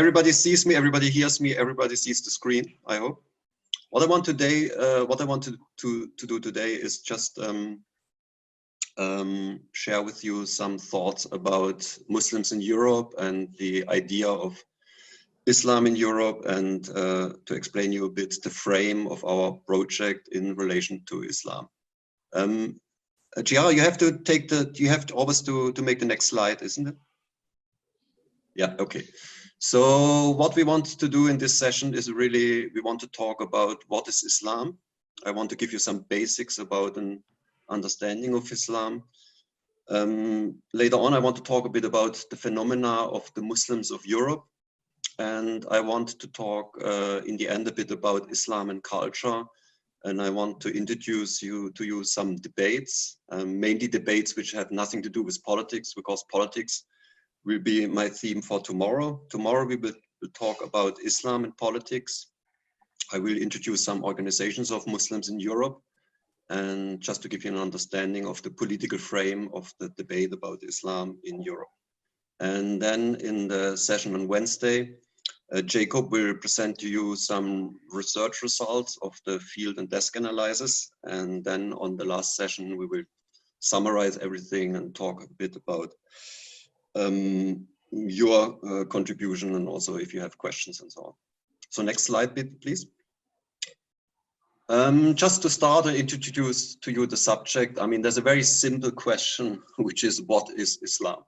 everybody sees me, everybody hears me, everybody sees the screen, I hope. What I want today, what I want to do today is just share with you some thoughts about Muslims in Europe and the idea of Islam in Europe, and to explain you a bit the frame of our project in relation to Islam. Chiara, you have to take you have to always to make the next slide, isn't it? Yeah, okay. So what we want to do in this session is really, we want to talk about what is Islam. I want to give you some basics about an understanding of Islam. Later on, I want to talk a bit about the phenomena of the Muslims of Europe. And I want to talk in the end a bit about Islam and culture. And I want to introduce to you some debates, mainly debates which have nothing to do with politics, because politics will be my theme for tomorrow. Tomorrow we will talk about Islam and politics. I will introduce some organizations of Muslims in Europe, and just to give you an understanding of the political frame of the debate about Islam in Europe. And then in the session on Wednesday, Jacob will present to you some research results of the field and desk analysis. And then on the last session, we will summarize everything and talk a bit about your contribution, and also if you have questions and so on. So next slide, please. Just to start and introduce to you the subject, I mean, there's a very simple question, which is, what is Islam?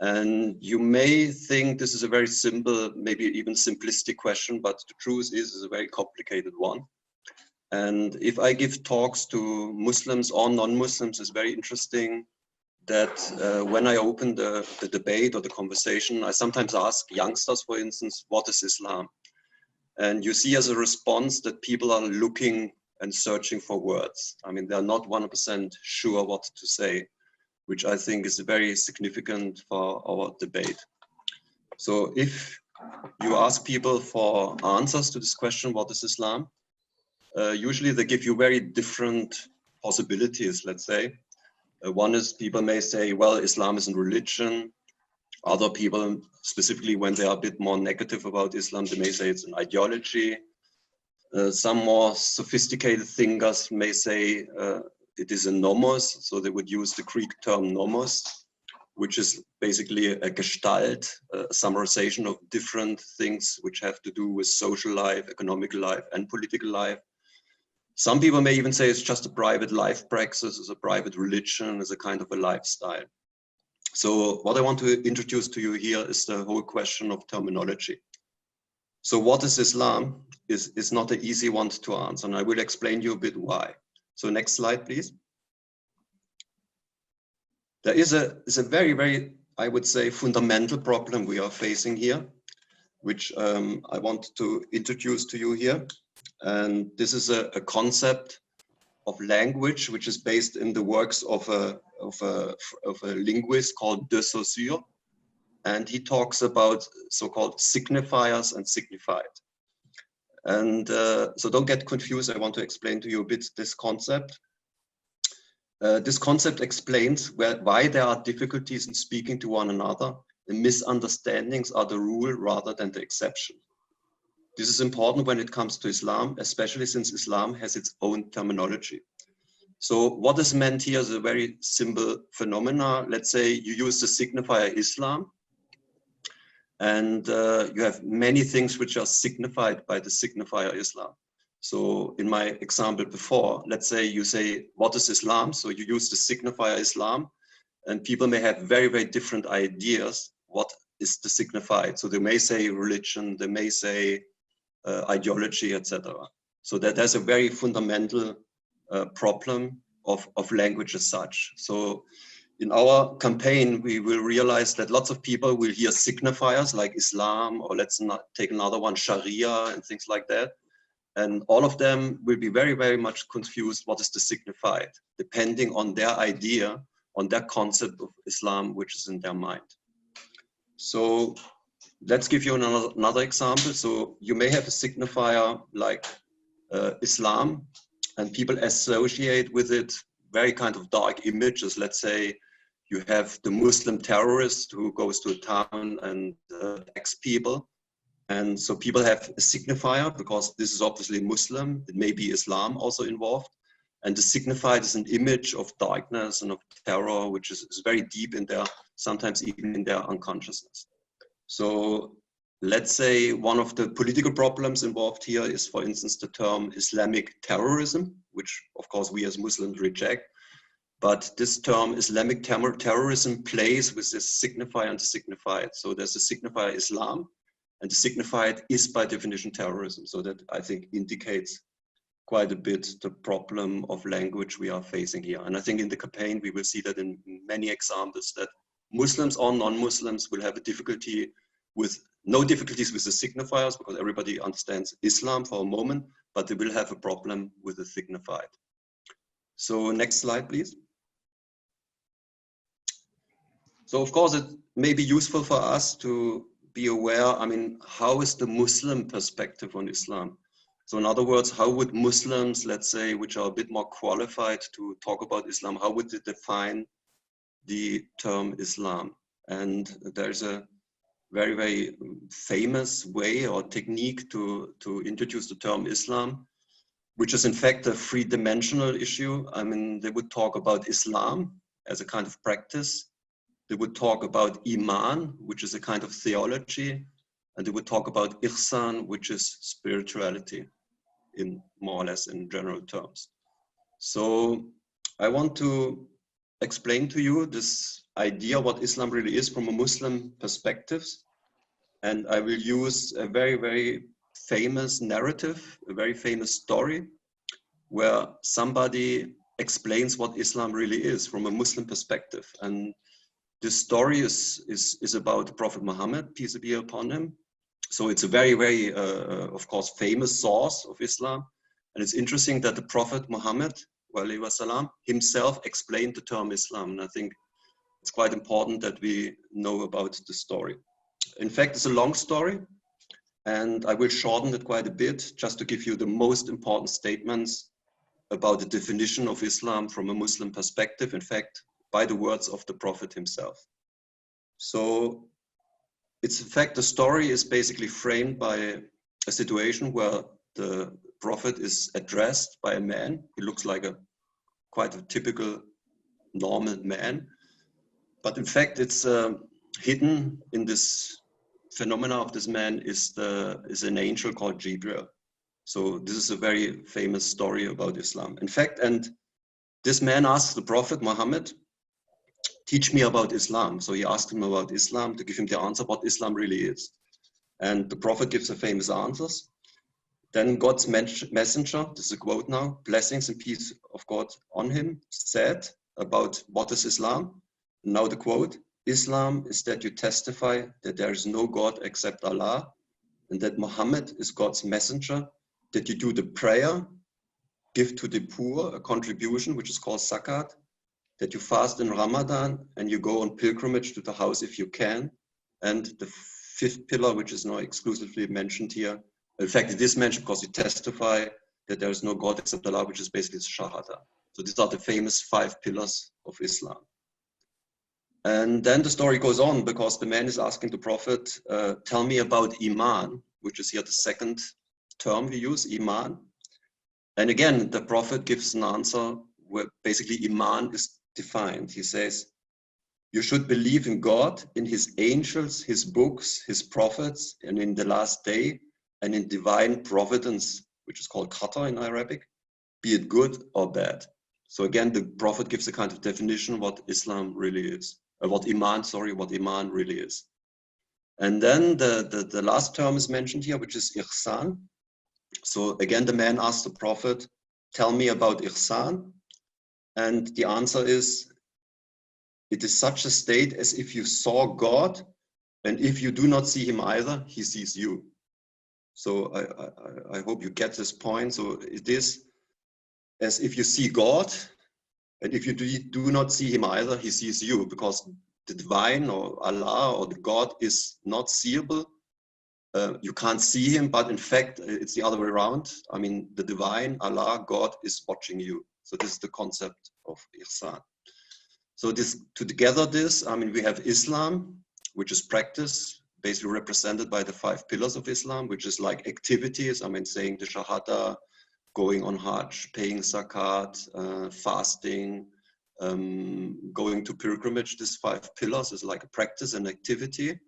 And you may think this is a very simple, maybe even simplistic question, but the truth is it's a very complicated one. And if I give talks to Muslims or non-Muslims, it's very interesting that when I open the debate or the conversation, I sometimes ask youngsters, for instance, what is Islam? And you see as a response that people are looking and searching for words. I mean, they're not 100% sure what to say, which I think is very significant for our debate. So if you ask people for answers to this question, what is Islam? Usually they give you very different possibilities, let's say. One is, people may say, well, Islam is a religion. Other people, specifically when they are a bit more negative about Islam, they may say it's an ideology. Some more sophisticated thinkers may say it is a nomos, so they would use the Greek term nomos, which is basically a gestalt, a summarization of different things which have to do with social life, economic life, and political life. Some people may even say it's just a private life praxis, it's a private religion, it's a kind of a lifestyle. So what I want to introduce to you here is the whole question of terminology. So what is Islam is not an easy one to answer, and I will explain you a bit why. So next slide, please. There is a very, very, I would say, fundamental problem we are facing here, which I want to introduce to you here. And this is a concept of language, which is based in the works of a linguist called de Saussure. And he talks about so-called signifiers and signified. And so don't get confused. I want to explain to you a bit this concept. This concept explains why there are difficulties in speaking to one another, and misunderstandings are the rule rather than the exception. This is important when it comes to Islam, especially since Islam has its own terminology. So what is meant here is a very simple phenomena. Let's say you use the signifier Islam, and you have many things which are signified by the signifier Islam. So in my example before, let's say you say, what is Islam? So you use the signifier Islam, and people may have very, very different ideas what is the signified. So they may say religion, they may say ideology, etc. So that there's a very fundamental problem of language as such. So in our campaign, we will realize that lots of people will hear signifiers like Islam, or let's not take another one, Sharia and things like that. And all of them will be very, very much confused what is the signified, depending on their idea, on their concept of Islam, which is in their mind. So let's give you another example. So you may have a signifier like Islam, and people associate with it very kind of dark images. Let's say you have the Muslim terrorist who goes to a town and attacks people. And so people have a signifier because this is obviously Muslim. It may be Islam also involved. And the signified is an image of darkness and of terror, which is very deep in their, sometimes even in their unconsciousness. So let's say one of the political problems involved here is, for instance, the term Islamic terrorism, which of course we as Muslims reject. But this term Islamic terrorism plays with this signifier and the signified. So there's a signifier Islam, and the signified is by definition terrorism. So that, I think, indicates quite a bit the problem of language we are facing here. And I think in the campaign, we will see that in many examples, that Muslims or non-Muslims will have a difficulty with, no difficulties with the signifiers, because everybody understands Islam for a moment, but they will have a problem with the signified. So next slide, please. So of course, it may be useful for us to be aware, I mean, how is the Muslim perspective on Islam? So in other words, how would Muslims, let's say, which are a bit more qualified to talk about Islam, how would they define the term Islam? And there's a very, very famous way or technique to introduce the term Islam, which is in fact a three-dimensional issue. I mean, they would talk about Islam as a kind of practice. They would talk about Iman, which is a kind of theology. And they would talk about Ihsan, which is spirituality, in more or less in general terms. So I want to explain to you this idea what Islam really is from a Muslim perspective. And I will use a very, very famous narrative, a very famous story, where somebody explains what Islam really is from a Muslim perspective. And this story is about Prophet Muhammad, peace be upon him. So it's a very, very, of course, famous source of Islam. And it's interesting that the Prophet Muhammad, wasalam, himself explained the term Islam. And I think it's quite important that we know about the story. In fact, it's a long story, and I will shorten it quite a bit just to give you the most important statements about the definition of Islam from a Muslim perspective, in fact, by the words of the Prophet himself. So it's in fact, the story is basically framed by a situation where the Prophet is addressed by a man. He looks like quite a typical normal man. But in fact, it's hidden in this phenomena of this man is an angel called Jibril. So this is a very famous story about Islam. In fact, and this man asks the Prophet Muhammad, teach me about Islam. So he asked him about Islam to give him the answer what Islam really is. And the Prophet gives the famous answers. Then God's messenger, this is a quote now, blessings and peace of God on him, said about what is Islam. Now the quote, Islam is that you testify that there is no God except Allah, and that Muhammad is God's messenger, that you do the prayer, give to the poor a contribution, which is called zakat, that you fast in Ramadan and you go on pilgrimage to the house if you can. And the fifth pillar, which is now exclusively mentioned here, in fact, it is mentioned because you testify that there is no God except Allah, which is basically Shahada. So these are the famous 5 pillars of Islam. And then the story goes on because the man is asking the Prophet, tell me about Iman, which is here the second term we use, Iman. And again, the Prophet gives an answer where basically Iman is defined. He says, you should believe in God, in his angels, his books, his prophets, and in the last day, and in divine providence, which is called qadar in Arabic, be it good or bad. So again, the Prophet gives a kind of definition what Islam really is, what Iman really is. And then the last term is mentioned here, which is ihsan. So again, the man asks the Prophet, tell me about ihsan. And the answer is, it is such a state as if you saw God, and if you do not see him either, he sees you. So I hope you get this point. So it is as if you see God, and if you do not see him either, he sees you, because the divine or Allah or the God is not seeable. You can't see him, but in fact, it's the other way around. I mean, the divine, Allah, God is watching you. So this is the concept of ihsan. So this, I mean, we have Islam, which is practice. basically represented by the 5 pillars of Islam, which is like activities. I mean, saying the Shahada, going on Hajj, paying Zakat, fasting, going to pilgrimage. These 5 pillars is like a practice and activity.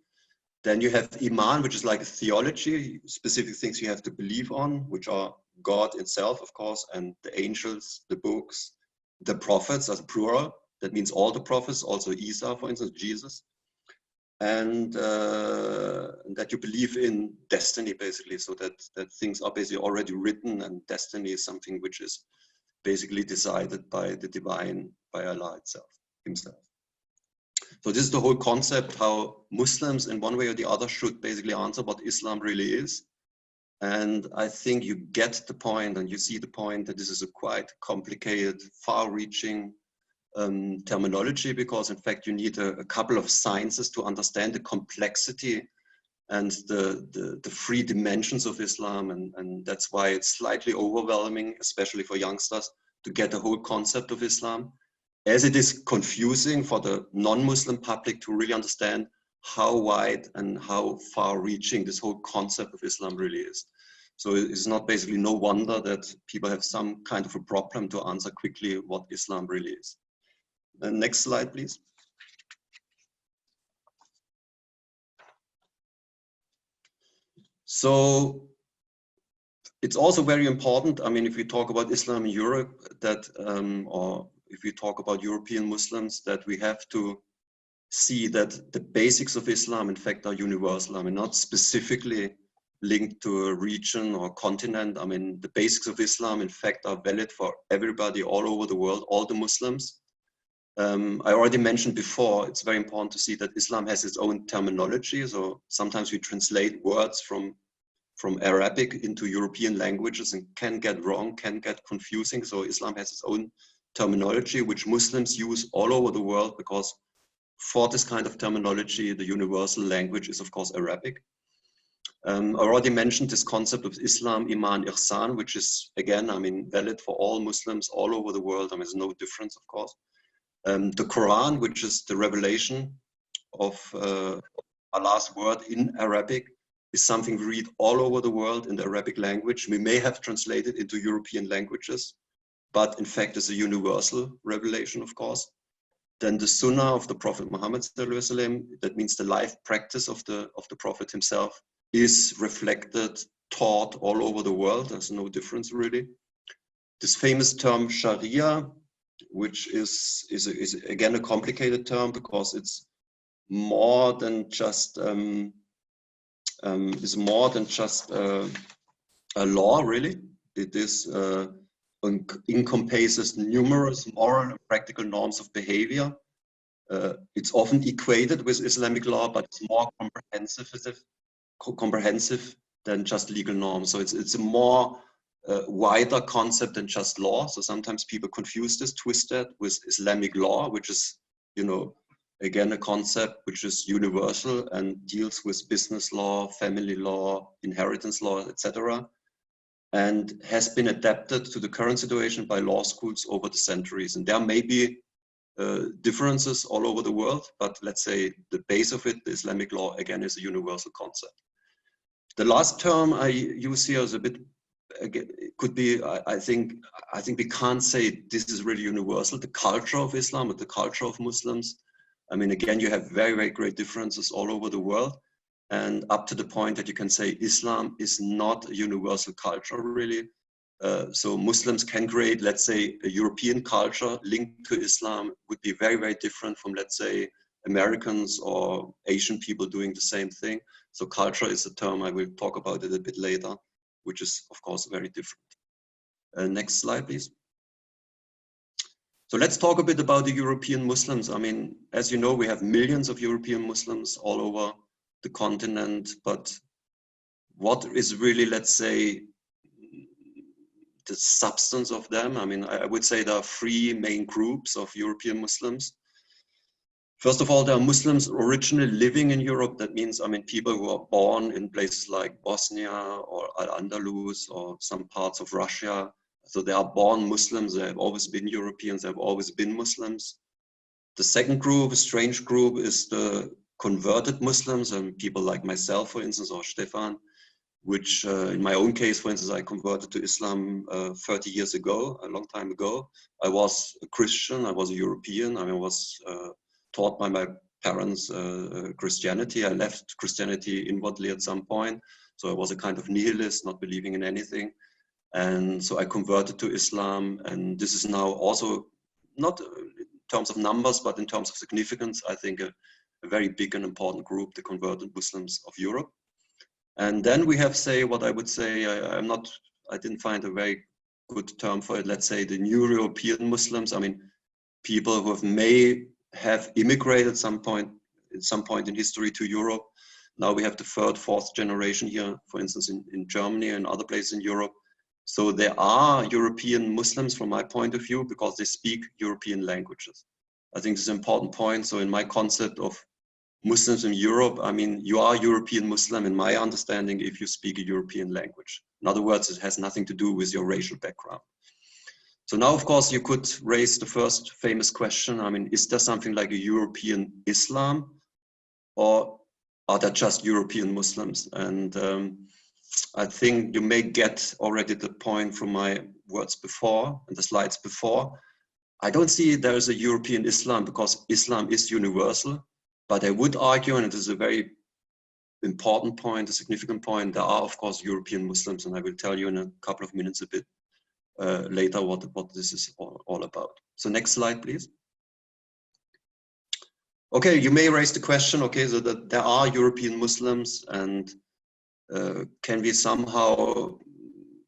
Then you have Iman, which is like a theology, specific things you have to believe on, which are God itself, of course, and the angels, the books, the prophets as plural. That means all the prophets, also Isa, for instance, Jesus. And that you believe in destiny, basically, so that things are basically already written, and destiny is something which is basically decided by the divine, by Allah itself, himself. So this is the whole concept, how Muslims in one way or the other should basically answer what Islam really is. And I think you get the point, and you see the point, that this is a quite complicated, far-reaching terminology, because in fact you need a couple of sciences to understand the complexity and the 3 dimensions of Islam. And that's why it's slightly overwhelming, especially for youngsters, to get the whole concept of Islam, as it is confusing for the non-Muslim public to really understand how wide and how far-reaching this whole concept of Islam really is. So it's not basically no wonder that people have some kind of a problem to answer quickly what Islam really is. Next slide, please. So it's also very important, I mean, if we talk about Islam in Europe, that, or if we talk about European Muslims, that we have to see that the basics of Islam, in fact, are universal. I mean, not specifically linked to a region or continent. I mean, the basics of Islam, in fact, are valid for everybody all over the world, all the Muslims. I already mentioned before, it's very important to see that Islam has its own terminology. So sometimes we translate words from Arabic into European languages and can get wrong, can get confusing. So Islam has its own terminology, which Muslims use all over the world, because for this kind of terminology, the universal language is, of course, Arabic. I already mentioned this concept of Islam, Iman, Ihsan, which is, again, I mean, valid for all Muslims all over the world. I mean, there's no difference, of course. The Quran, which is the revelation of Allah's word in Arabic, is something we read all over the world in the Arabic language. We may have translated into European languages, but in fact it's a universal revelation, of course. Then the Sunnah of the Prophet Muhammad, that means the life practice of the Prophet himself, is reflected, taught all over the world. There's no difference really. This famous term Sharia, which is again a complicated term, because it's more than just a law, really. It is encompasses numerous moral and practical norms of behavior. It's often equated with Islamic law, but it's more comprehensive than just legal norms. So it's a more wider concept than just law. So sometimes people confuse this, twist that with Islamic law, which is, you know, again, a concept which is universal and deals with business law, family law, inheritance law, etc., and has been adapted to the current situation by law schools over the centuries. And there may be differences all over the world, but let's say the base of it, the Islamic law, again, is a universal concept. The last term I use here is a bit, again, it could be, I think we can't say this is really universal. The culture of Islam, or the culture of Muslims, I mean, again, you have very, very great differences all over the world, and up to the point that you can say Islam is not a universal culture, really. So Muslims can create, let's say, a European culture linked to Islam would be very, very different from, let's say, Americans or Asian people doing the same thing. So culture is a term, I will talk about it a bit later, which is, of course, very different. Next slide, please. So let's talk a bit about the European Muslims. I mean, as you know, we have millions of European Muslims all over the continent, but what is really, let's say, the substance of them? I mean, I would say there are 3 main groups of European Muslims. First of all, there are Muslims originally living in Europe. That means, I mean, people who are born in places like Bosnia or Al-Andalus or some parts of Russia. So they are born Muslims. They have always been Europeans. They have always been Muslims. The second group, a strange group, is the converted Muslims and people like myself, for instance, or Stefan, which in my own case, for instance, I converted to Islam 30 years ago, a long time ago. I was a Christian, I was a European, I mean, I was taught by my parents Christianity. I left Christianity inwardly at some point. So I was a kind of nihilist, not believing in anything. And so I converted to Islam. And this is now also not in terms of numbers, but in terms of significance, I think a very big and important group, the converted Muslims of Europe. And then we have, say, what I would say, I didn't find a very good term for it. Let's say the new European Muslims. I mean, people who may have immigrated at some point in history to Europe. Now we have the third, fourth generation here, for instance, in Germany and other places in Europe. So there are European Muslims from my point of view because they speak European languages. I think this is an important point. So in my concept of Muslims in Europe, I mean, you are European Muslim in my understanding if you speak a European language. In other words, it has nothing to do with your racial background. So now, of course, you could raise the first famous question. I mean, is there something like a European Islam, or are there just European Muslims? And I think you may get already the point from my words before and the slides before. I don't see there is a European Islam because Islam is universal. But I would argue, and it is a very important point, a significant point, there are, of course, European Muslims, and I will tell you in a couple of minutes a bit later what this is all about. So next slide, please. Okay, you may raise the question, okay, so that there are European Muslims, and can we somehow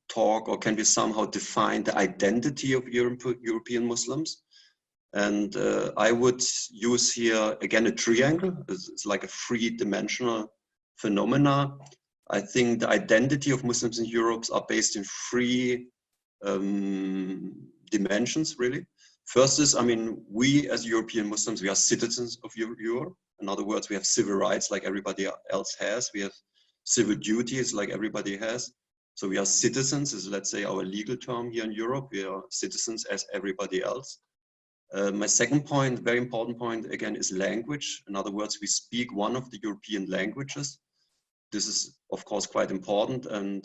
talk, or can we somehow define the identity of European Muslims? And I would use here, again, a triangle. It's like a three-dimensional phenomena. I think the identity of Muslims in Europe are based in three dimensions, really. First is, I mean, we as European Muslims, we are citizens of Europe. In other words, we have civil rights like everybody else has. We have civil duties like everybody has. So we are citizens, is, let's say, our legal term here in Europe. We are citizens as everybody else. My second point, very important point, again, is language. In other words, we speak one of the European languages. This is, of course, quite important. And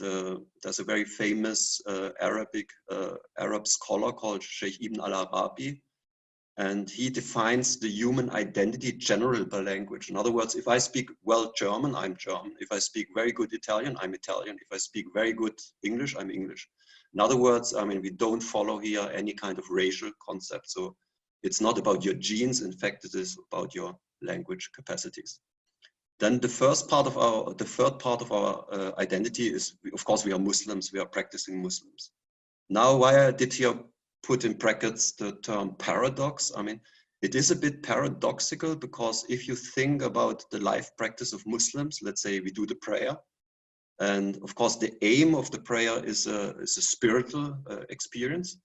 there's a very famous Arab scholar called Sheikh Ibn al-Arabi. And he defines the human identity generally by language. In other words, if I speak well German, I'm German. If I speak very good Italian, I'm Italian. If I speak very good English, I'm English. In other words, I mean, we don't follow here any kind of racial concept. So it's not about your genes. In fact, it is about your language capacities. Then the third part of our identity is, of course, we are Muslims. We are practicing Muslims. Now, why I did here put in brackets the term paradox? I mean, it is a bit paradoxical because if you think about the life practice of Muslims, let's say we do the prayer, and of course the aim of the prayer is a spiritual experience.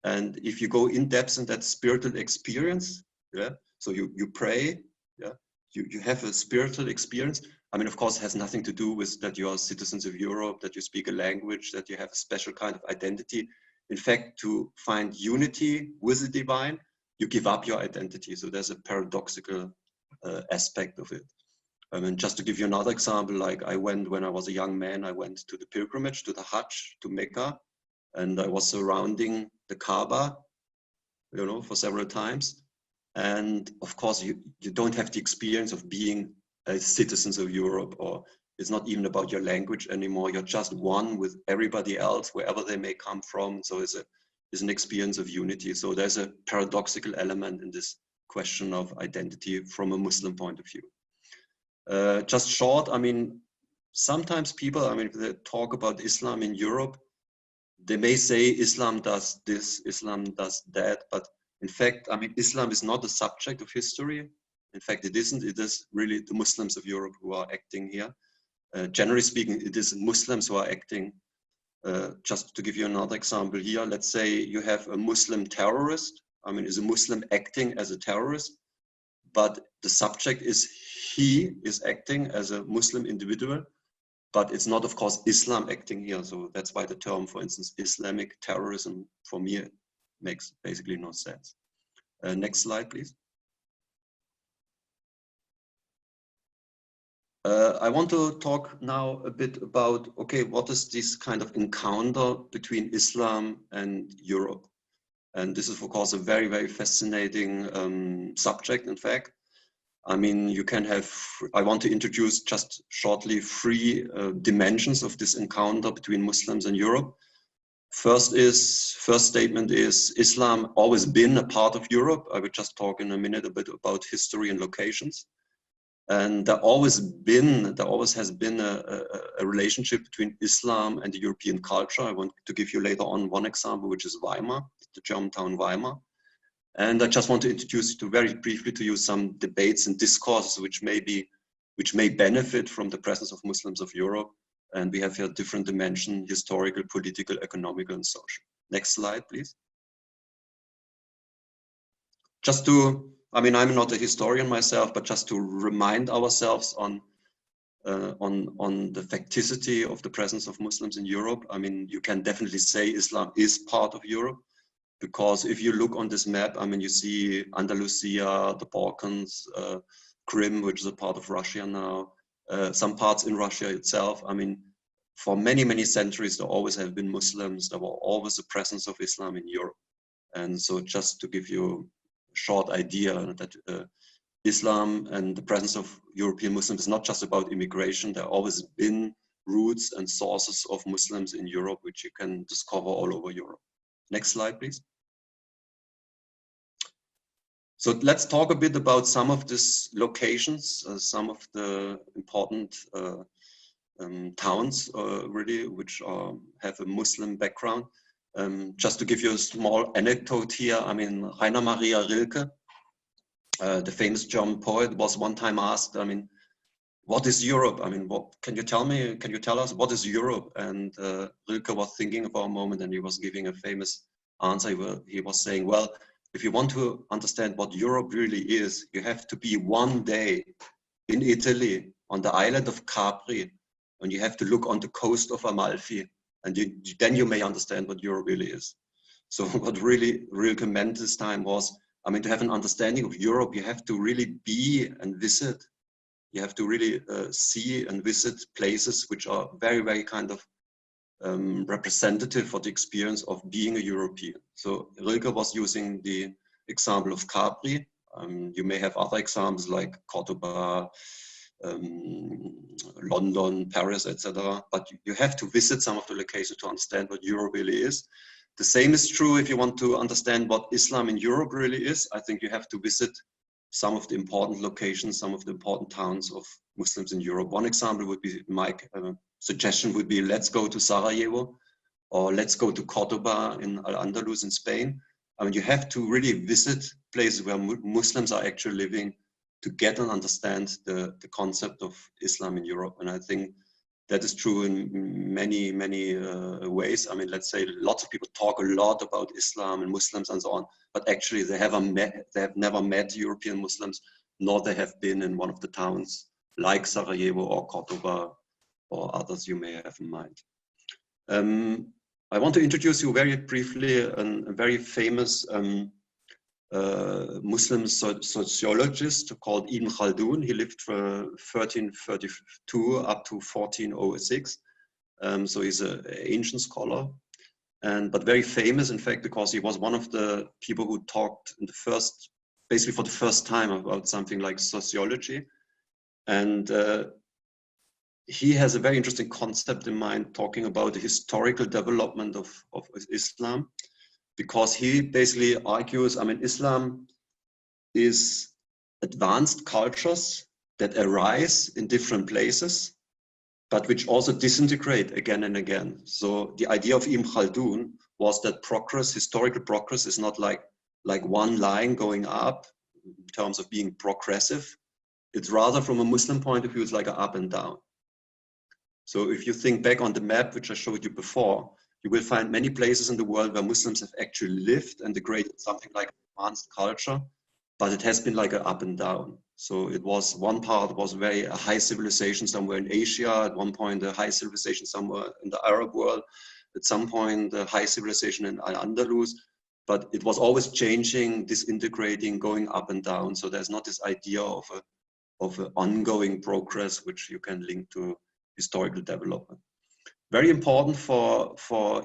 And if you go in depth in that spiritual experience, yeah, so you pray, yeah, you have a spiritual experience. I mean, of course, it has nothing to do with that you are citizens of Europe, that you speak a language, that you have a special kind of identity. In fact, to find unity with the divine, you give up your identity. So there's a paradoxical aspect of it. I mean, just to give you another example, like when I was a young man, I went to the pilgrimage, to the Hajj, to Mecca, and I was surrounding the Kaaba, you know, for several times. And of course, you don't have the experience of being a citizens of Europe, or it's not even about your language anymore. You're just one with everybody else, wherever they may come from. So it's an experience of unity. So there's a paradoxical element in this question of identity from a Muslim point of view. Just short, I mean, sometimes people, I mean, if they talk about Islam in Europe, they may say Islam does this, Islam does that, but in fact, I mean, Islam is not a subject of history. In fact, it isn't. It is really the Muslims of Europe who are acting here. Generally speaking, it is Muslims who are acting. Just to give you another example here, let's say you have a Muslim terrorist. I mean, is a Muslim acting as a terrorist, but the subject is he is acting as a Muslim individual. But it's not, of course, Islam acting here. So that's why the term, for instance, Islamic terrorism, for me, makes basically no sense. Next slide, please. I want to talk now a bit about, okay, what is this kind of encounter between Islam and Europe? And this is, of course, a very, very fascinating subject, in fact. I mean, you can have, I want to introduce just shortly three dimensions of this encounter between Muslims and Europe. First statement is Islam always been a part of Europe. I will just talk in a minute a bit about history and locations. And there always has been a relationship between Islam and the European culture. I want to give you later on one example, which is Weimar, the German town Weimar. And I just want to introduce you very briefly to you some debates and discourses which may benefit from the presence of Muslims of Europe. And we have here different dimensions: historical, political, economical, and social. Next slide, please. Just to, I mean, I'm not a historian myself, but just to remind ourselves on the facticity of the presence of Muslims in Europe. I mean, you can definitely say Islam is part of Europe, because if you look on this map, I mean, you see Andalusia, the Balkans, Crimea, which is a part of Russia now, some parts in Russia itself. I mean, for many, many centuries, there always have been Muslims. There were always a presence of Islam in Europe. And so just to give you a short idea that Islam and the presence of European Muslims is not just about immigration. There have always been roots and sources of Muslims in Europe, which you can discover all over Europe. Next slide, please. So let's talk a bit about some of these locations, some of the important towns, really, which have a Muslim background. Just to give you a small anecdote here, I mean, Rainer Maria Rilke, the famous German poet, was one time asked, I mean, what is Europe? I mean, what can you tell us what is Europe? And Rilke was thinking for a moment, and he was giving a famous answer. He was saying, well, if you want to understand what Europe really is, you have to be one day in Italy on the island of Capri, and you have to look on the coast of Amalfi, and then you may understand what Europe really is. So what really Rilke meant this time was, I mean, to have an understanding of Europe, you have to really be and visit. You have to really see and visit places which are very, very kind of representative for the experience of being a European. So Rilke was using the example of Capri. You may have other examples like Cordoba, London, Paris, etc. But you have to visit some of the locations to understand what Europe really is. The same is true if you want to understand what Islam in Europe really is. I think you have to visit some of the important locations, some of the important towns of Muslims in Europe. One example would be, my suggestion would be, let's go to Sarajevo, or let's go to Cordoba in Al-Andalus in Spain. I mean, you have to really visit places where Muslims are actually living to get and understand the concept of Islam in Europe. And I think that is true in many, many ways. I mean, let's say lots of people talk a lot about Islam and Muslims and so on, but actually they have never met European Muslims, nor they have been in one of the towns like Sarajevo or Cordoba or others you may have in mind. I want to introduce you very briefly a very famous Muslim sociologist called Ibn Khaldun. He lived from 1332 up to 1406. So he's an ancient scholar, but very famous, in fact, because he was one of the people who talked basically for the first time about something like sociology. And he has a very interesting concept in mind, talking about the historical development of Islam. Because he basically argues, I mean, Islam is advanced cultures that arise in different places, but which also disintegrate again and again. So the idea of Ibn Khaldun was that progress, historical progress, is not like one line going up in terms of being progressive. It's rather, from a Muslim point of view, it's like an up and down. So if you think back on the map, which I showed you before, you will find many places in the world where Muslims have actually lived and created something like advanced culture, but it has been like an up and down. So it was, one part was very a high civilization somewhere in Asia, at one point a high civilization somewhere in the Arab world, at some point a high civilization in Al-Andalus, but it was always changing, disintegrating, going up and down. So there's not this idea of of an ongoing progress, which you can link to historical development. Very important for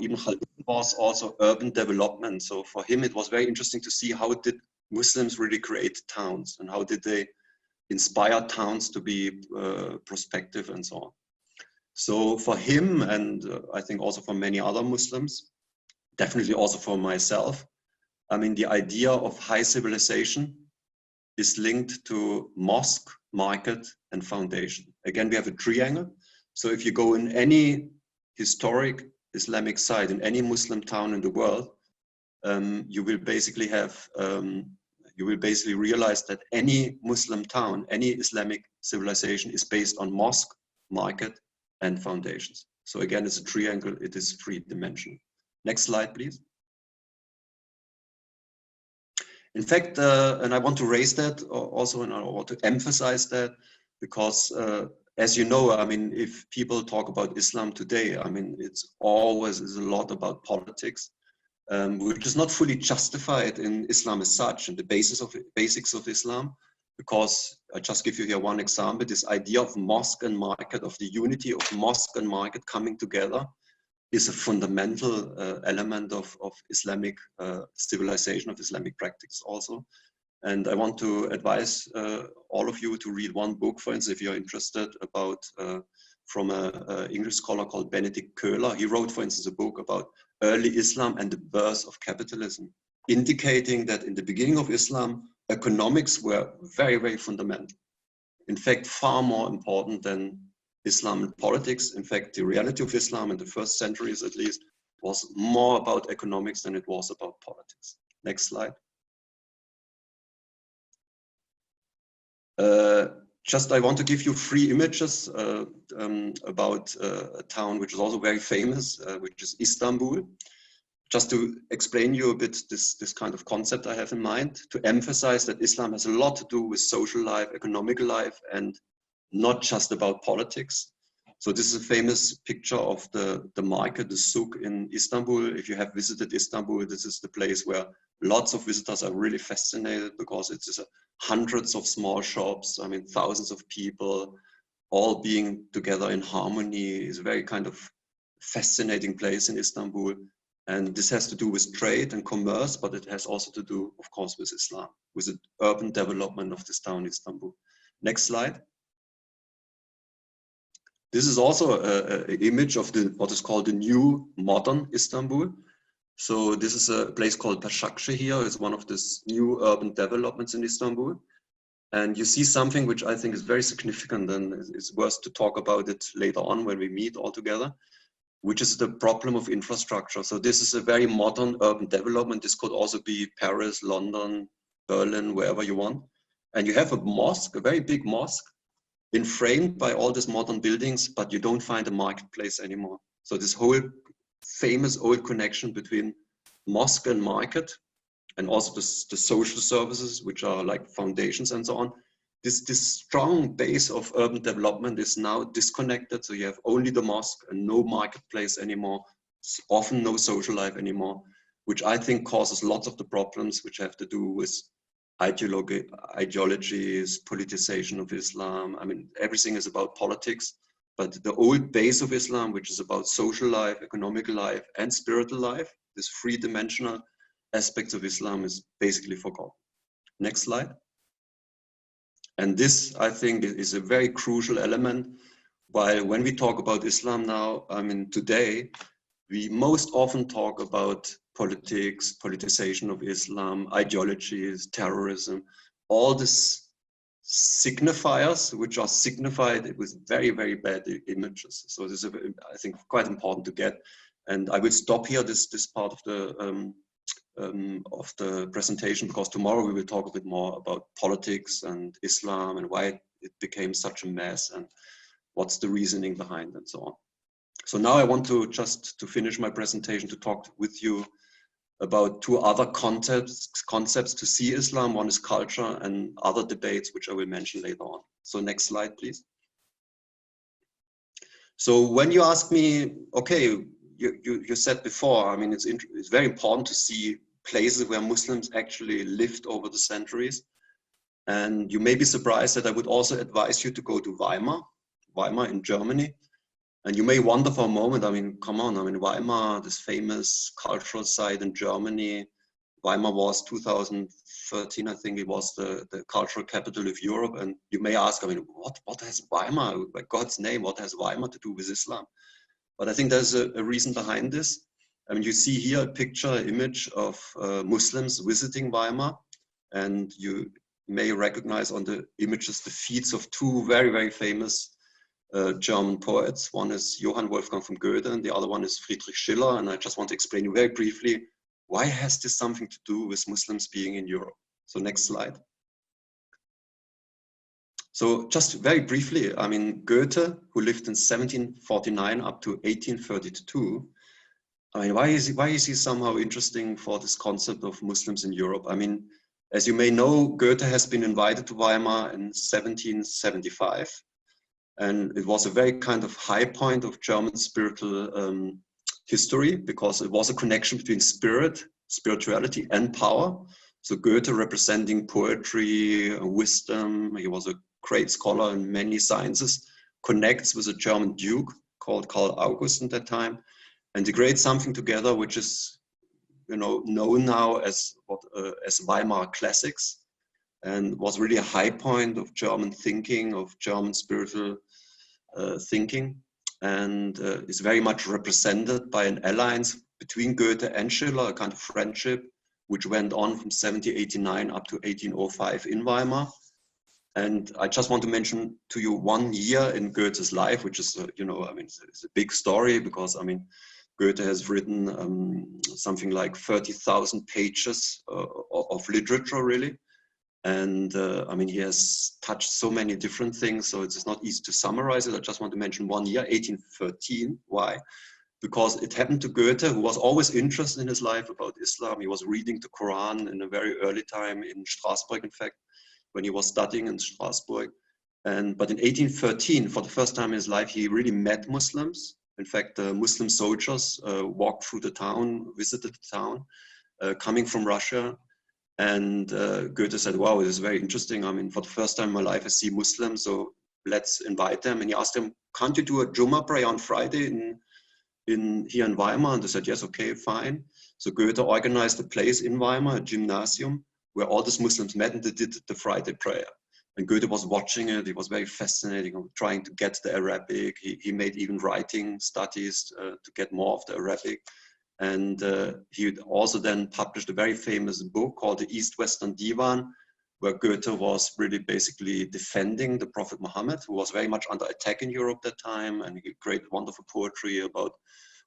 Ibn Khaldun was also urban development. So for him, it was very interesting to see how did Muslims really create towns and how did they inspire towns to be prospective and so on. So for him, and I think also for many other Muslims, definitely also for myself, I mean, the idea of high civilization is linked to mosque, market, and foundation. Again, we have a triangle. So if you go in any historic Islamic site, in any Muslim town in the world, you will basically have, you will basically realize that any Muslim town, any Islamic civilization is based on mosque, market, and foundations. So again, it's a triangle, it is three-dimensional. Next slide, please. In fact, and I want to raise that also, and I want to emphasize that, because as you know, I mean, if people talk about Islam today, I mean, it's always is a lot about politics, which is not fully justified in Islam as such, and the basics of Islam, because I just give you here one example, this idea of mosque and market, of the unity of mosque and market coming together, is a fundamental element of Islamic civilization, of Islamic practice also. And I want to advise all of you to read one book, for instance, if you're interested, about from an English scholar called Benedict Köhler. He wrote, for instance, a book about early Islam and the birth of capitalism, indicating that in the beginning of Islam, economics were very, very fundamental. In fact, far more important than Islam and politics. In fact, the reality of Islam in the first centuries, at least, was more about economics than it was about politics. Next slide. Just I want to give you 3 images about a town which is also very famous, which is Istanbul. Just to explain you a bit this kind of concept I have in mind, to emphasize that Islam has a lot to do with social life, economical life, and not just about politics. So this is a famous picture of the market, the souk in Istanbul. If you have visited Istanbul, this is the place where lots of visitors are really fascinated, because it's just hundreds of small shops, I mean, thousands of people, all being together in harmony. Is a very kind of fascinating place in Istanbul. And this has to do with trade and commerce, but it has also to do, of course, with Islam, with the urban development of this town, Istanbul. Next slide. This is also an image of what is called the new modern Istanbul. So this is a place called Başakşehir here. It's one of these new urban developments in Istanbul. And you see something which I think is very significant, and it's worth to talk about it later on when we meet all together, which is the problem of infrastructure. So this is a very modern urban development. This could also be Paris, London, Berlin, wherever you want. And you have a mosque, a very big mosque, framed by all these modern buildings, but you don't find a marketplace anymore. So this whole famous old connection between mosque and market, and also the social services, which are like foundations and so on, this strong base of urban development is now disconnected. So you have only the mosque and no marketplace anymore, often no social life anymore, which I think causes lots of the problems which have to do with ideologies, politicization of Islam. I mean, everything is about politics, but the old base of Islam, which is about social life, economic life, and spiritual life, this three-dimensional aspects of Islam, is basically forgotten. Next slide. And this, I think, is a very crucial element. While when we talk about Islam now, I mean, today, we most often talk about politics, politicization of Islam, ideologies, terrorism, all these signifiers which are signified with very, very bad images. So this is, I think, quite important to get. And I will stop here this part of the presentation, because tomorrow we will talk a bit more about politics and Islam and why it became such a mess and what's the reasoning behind and so on. So now I want to just to finish my presentation to talk with you about 2 other concepts to see Islam. One is culture, and other debates, which I will mention later on. So next slide, please. So when you ask me, okay, you said before, I mean, it's very important to see places where Muslims actually lived over the centuries. And you may be surprised that I would also advise you to go to Weimar in Germany. And you may wonder for a moment, I mean, come on, I mean, Weimar, this famous cultural site in Germany, Weimar was 2013, I think it was the cultural capital of Europe. And you may ask, I mean, what has Weimar, by God's name, what has Weimar to do with Islam? But I think there's a reason behind this. I mean, you see here a picture, image of Muslims visiting Weimar, and you may recognize on the images the feats of two very, very famous German poets. One is Johann Wolfgang von Goethe, and the other one is Friedrich Schiller. And I just want to explain you very briefly, why has this something to do with Muslims being in Europe? So next slide. So just very briefly, I mean, Goethe, who lived in 1749 up to 1832, I mean, why is he somehow interesting for this concept of Muslims in Europe? I mean, as you may know, Goethe has been invited to Weimar in 1775. And it was a very kind of high point of German spiritual history, because it was a connection between spirituality and power. So Goethe, representing poetry, wisdom, he was a great scholar in many sciences, connects with a German duke called Karl August at that time. And they create something together, which is, you know, known now as Weimar classics, and was really a high point of German thinking, of German spiritual thinking, and is very much represented by an alliance between Goethe and Schiller, a kind of friendship, which went on from 1789 up to 1805 in Weimar. And I just want to mention to you 1 year in Goethe's life, which is, you know, I mean, it's a big story, because, I mean, Goethe has written something like 30,000 pages of literature, really. And I mean, he has touched so many different things, so it's not easy to summarize it. I just want to mention 1 year, 1813. Why? Because it happened to Goethe, who was always interested in his life about Islam. He was reading the Quran in a very early time in Strasbourg, in fact, when he was studying in Strasbourg. But in 1813, for the first time in his life, he really met Muslims. In fact, Muslim soldiers walked through the town, visited the town, coming from Russia. And Goethe said, wow, this is very interesting. I mean, for the first time in my life, I see Muslims, so let's invite them. And he asked them, can't you do a Jummah prayer on Friday here in Weimar? And they said, yes, okay, fine. So Goethe organized a place in Weimar, a gymnasium, where all these Muslims met, and they did the Friday prayer. And Goethe was watching it. It was very fascinating, trying to get the Arabic. He made even writing studies to get more of the Arabic. And he also then published a very famous book called the East-Western Divan, where Goethe was really basically defending the Prophet Muhammad, who was very much under attack in Europe at that time. And he created wonderful poetry about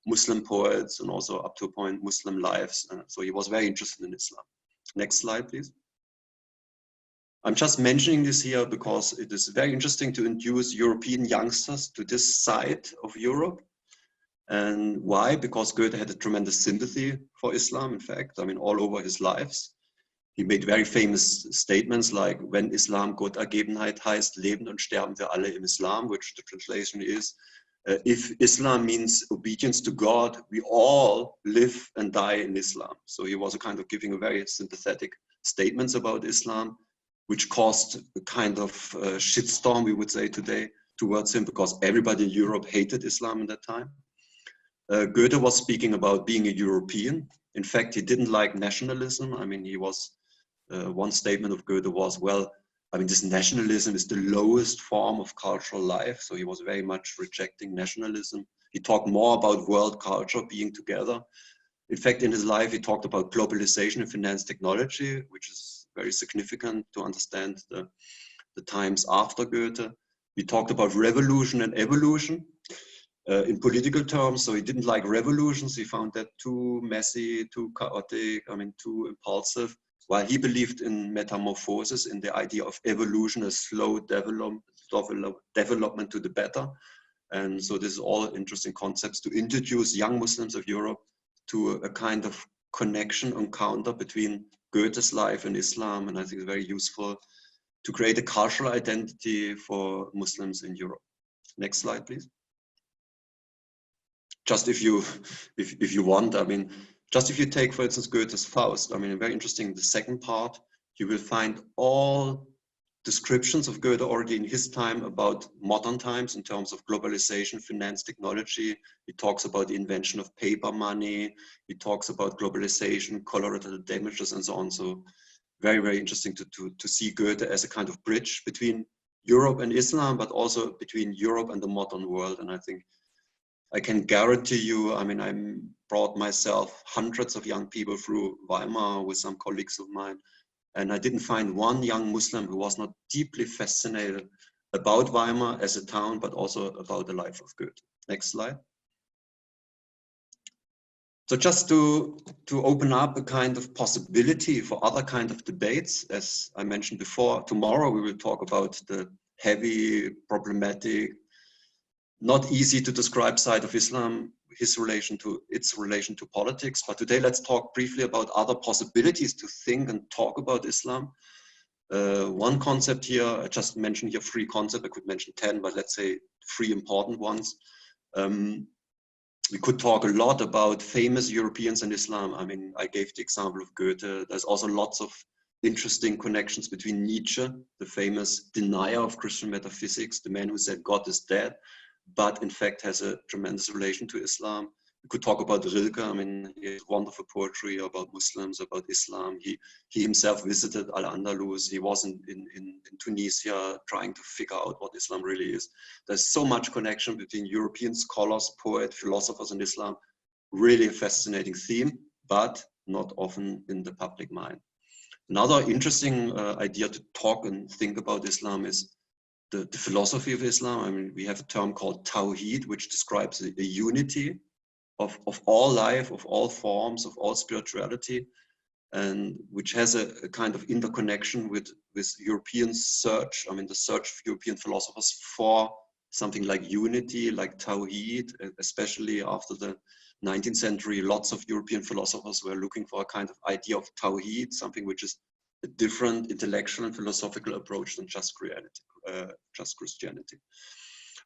Muslim poets, and also up to a point Muslim lives. So he was very interested in Islam. Next slide, please. I'm just mentioning this here because it is very interesting to introduce European youngsters to this side of Europe. And why? Because Goethe had a tremendous sympathy for Islam, in fact, I mean, all over his lives. He made very famous statements like, wenn Islam Gottergebenheit heißt, leben und sterben wir alle im Islam, which the translation is, if Islam means obedience to God, we all live and die in Islam. So he was a kind of giving a very sympathetic statements about Islam, which caused a kind of shitstorm, we would say today, towards him, because everybody in Europe hated Islam at that time. Goethe was speaking about being a European. In fact, he didn't like nationalism. I mean, he was, one statement of Goethe was, well, I mean, this nationalism is the lowest form of cultural life. So he was very much rejecting nationalism. He talked more about world culture being together. In fact, in his life, he talked about globalization and finance technology, which is very significant to understand the times after Goethe. We talked about revolution and evolution in political terms. So he didn't like revolutions. He found that too messy, too chaotic, I mean, too impulsive. While he believed in metamorphosis, in the idea of evolution, a slow development to the better. And so this is all interesting concepts to introduce young Muslims of Europe to a kind of connection, encounter between Goethe's life and Islam. And I think it's very useful to create a cultural identity for Muslims in Europe. Next slide, please. Just if you want, I mean, just if you take, for instance, Goethe's Faust, I mean, very interesting, the second part, you will find all descriptions of Goethe already in his time about modern times in terms of globalization, finance, technology. He talks about the invention of paper money. He talks about globalization, collateral damages, and so on. So very, very interesting to see Goethe as a kind of bridge between Europe and Islam, but also between Europe and the modern world. And I think I can guarantee you, I mean, I brought myself hundreds of young people through Weimar with some colleagues of mine. And I didn't find one young Muslim who was not deeply fascinated about Weimar as a town, but also about the life of Goethe. Next slide. So just to open up a kind of possibility for other kind of debates, as I mentioned before, tomorrow we will talk about the heavy, problematic, not easy to describe side of Islam, its relation to politics. But today let's talk briefly about other possibilities to think and talk about Islam. One concept here, I just mentioned here 3 concepts, I could mention 10, but let's say 3 important ones. We could talk a lot about famous Europeans and Islam. I mean, I gave the example of Goethe. There's also lots of interesting connections between Nietzsche, the famous denier of Christian metaphysics, the man who said God is dead, but in fact has a tremendous relation to Islam. We could talk about Rilke. I mean, he has wonderful poetry about Muslims, about Islam. He himself visited Al-Andalus. He was in Tunisia trying to figure out what Islam really is. There's so much connection between European scholars, poets, philosophers, and Islam. Really a fascinating theme, but not often in the public mind. Another interesting idea to talk and think about Islam is the philosophy of Islam. I mean, we have a term called Tawheed, which describes a unity of all life, of all forms, of all spirituality, and which has a kind of interconnection with European search. I mean, the search of European philosophers for something like unity, like Tawheed, especially after the 19th century, lots of European philosophers were looking for a kind of idea of Tawheed, something which is a different intellectual and philosophical approach than just Christianity.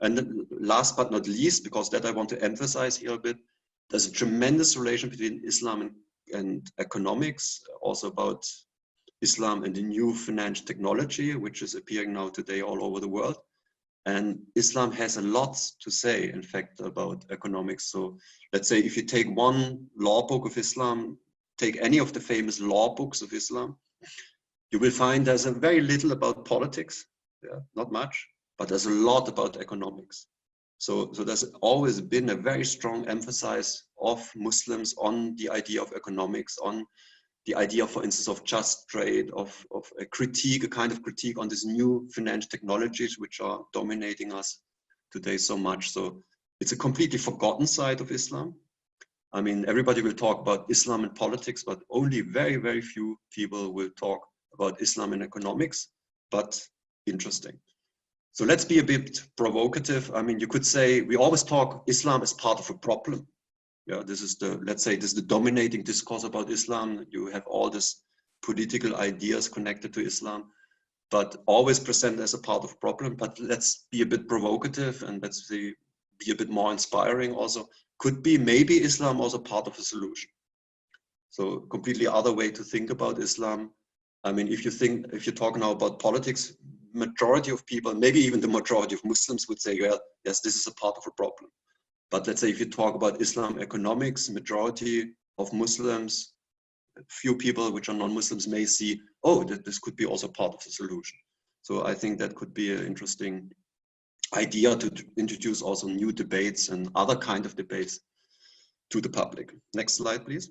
And then last but not least, because that I want to emphasize here a bit, there's a tremendous relation between Islam and economics, also about Islam and the new financial technology, which is appearing now today all over the world. And Islam has a lot to say, in fact, about economics. So let's say if you take one law book of Islam, take any of the famous law books of Islam, you will find there's a very little about politics, not much, but there's a lot about economics. So there's always been a very strong emphasis of Muslims on the idea of economics, on the idea, for instance, of just trade, of a critique, a kind of critique on these new financial technologies which are dominating us today so much. So it's a completely forgotten side of Islam. I mean, everybody will talk about Islam and politics, but only very, very few people will talk about Islam and economics, but interesting. So let's be a bit provocative. I mean, you could say we always talk Islam as part of a problem. Yeah, this is let's say this is the dominating discourse about Islam. You have all these political ideas connected to Islam, but always present as a part of a problem. But let's be a bit provocative and let's be a bit more inspiring also. Could be maybe Islam also part of a solution. So completely other way to think about Islam. I mean, if you talk now about politics, majority of people, maybe even the majority of Muslims would say, well, yes, this is a part of a problem. But let's say if you talk about Islam economics, majority of Muslims, few people which are non-Muslims may see, oh, this could be also part of the solution. So I think that could be an interesting idea to introduce also new debates and other kind of debates to the public. Next slide, please.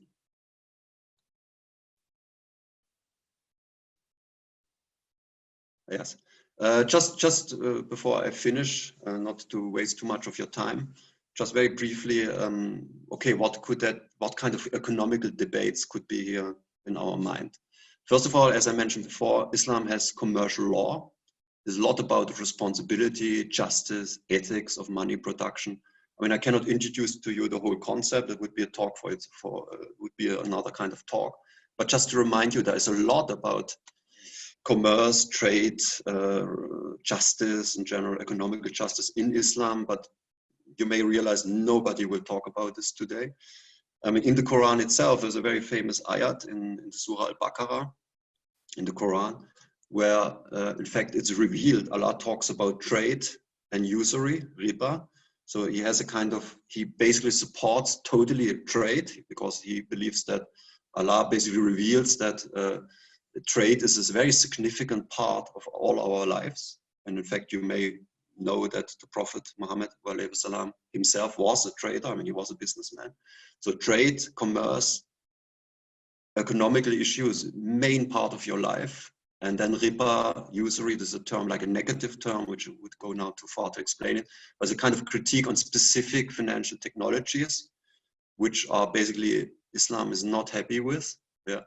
Yes, just before I finish, not to waste too much of your time, just very briefly, okay, what kind of economical debates could be here in our mind? First of all, as I mentioned before, Islam has commercial law. There's a lot about responsibility, justice, ethics of money production. I mean, I cannot introduce to you the whole concept. It would be a talk would be another kind of talk. But just to remind you, there is a lot about commerce, trade, justice, in general, economical justice in Islam, but you may realize nobody will talk about this today. I mean, in the Quran itself, there's a very famous ayat in Surah Al-Baqarah, in the Quran, where in fact it's revealed Allah talks about trade and usury, riba. So he has a kind of, he basically supports totally trade because he believes that Allah basically reveals that trade is a very significant part of all our lives. And in fact, you may know that the Prophet Muhammad salam, himself was a trader. I mean, he was a businessman. So trade, commerce, economical issues, main part of your life. And then riba, usury, this is a term like a negative term, which would go now too far to explain it, as a kind of critique on specific financial technologies, which are basically Islam is not happy with. Yeah.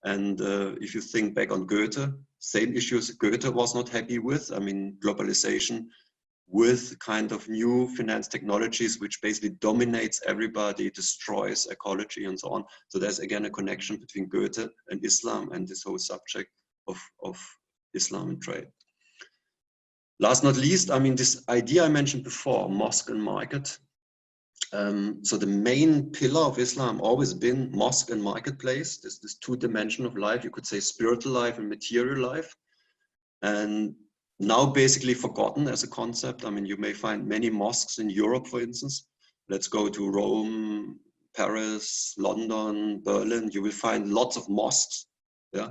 And if you think back on Goethe, same issues Goethe was not happy with. I mean, globalization with kind of new finance technologies, which basically dominates everybody, destroys ecology and so on. So there's again a connection between Goethe and Islam and this whole subject of Islam and trade. Last not least, I mean, this idea I mentioned before, mosque and market. So the main pillar of Islam always been mosque and marketplace. This two dimension of life, you could say spiritual life and material life. And now basically forgotten as a concept. I mean, you may find many mosques in Europe, for instance. Let's go to Rome, Paris, London, Berlin. You will find lots of mosques, yeah,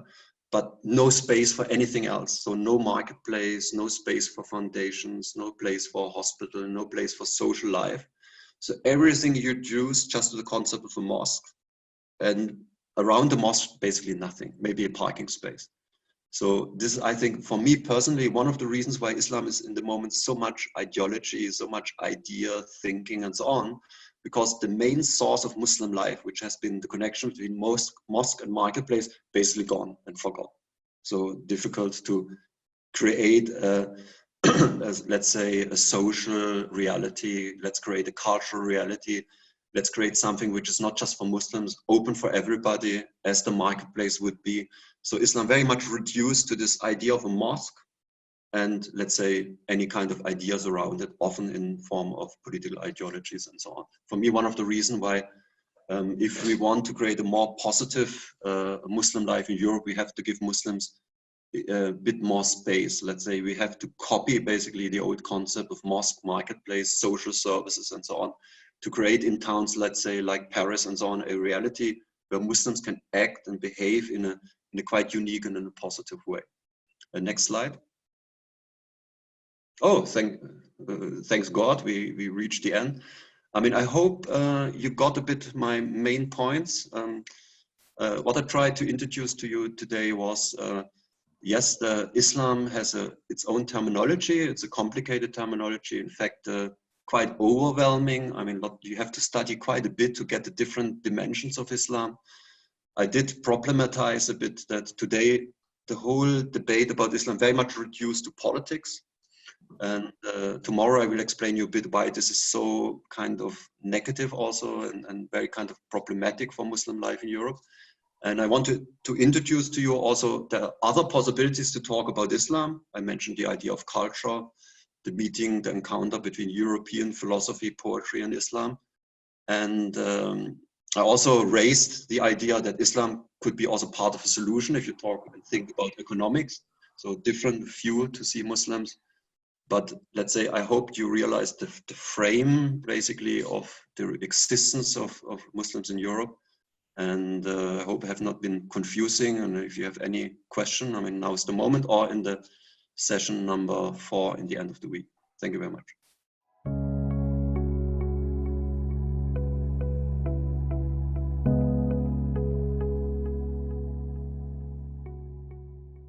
but no space for anything else. So no marketplace, no space for foundations, no place for hospital, no place for social life. So everything you reduce just to the concept of a mosque, and around the mosque, basically nothing, maybe a parking space. So this is, I think, for me personally, one of the reasons why Islam is in the moment so much ideology, so much idea, thinking, and so on, because the main source of Muslim life, which has been the connection between mosque and marketplace, basically gone and forgotten. So difficult to create let's say a social reality, let's create a cultural reality, let's create something which is not just for Muslims, open for everybody, as the marketplace would be. So Islam very much reduced to this idea of a mosque and let's say any kind of ideas around it, often in form of political ideologies and so on. For me, one of the reasons why if we want to create a more positive Muslim life in Europe, we have to give Muslims a bit more space. Let's say we have to copy basically the old concept of mosque, marketplace, social services and so on, to create in towns, let's say like Paris and so on, a reality where Muslims can act and behave in a quite unique and in a positive way. Next slide. Oh, thanks God, we reached the end. I mean, I hope you got a bit my main points. What I tried to introduce to you today was yes, Islam has its own terminology. It's a complicated terminology. In fact, quite overwhelming. I mean, you have to study quite a bit to get the different dimensions of Islam. I did problematize a bit that today the whole debate about Islam very much reduced to politics. And tomorrow I will explain you a bit why this is so kind of negative also and very kind of problematic for Muslim life in Europe. And I wanted to introduce to you also the other possibilities to talk about Islam. I mentioned the idea of culture, the meeting, the encounter between European philosophy, poetry, and Islam. And I also raised the idea that Islam could be also part of a solution if you talk and think about economics. So different view to see Muslims. But let's say, I hope you realize the frame basically of the existence of Muslims in Europe. And I hope I have not been confusing. And if you have any question, I mean, now is the moment, or in the session number 4 in the end of the week. Thank you very much.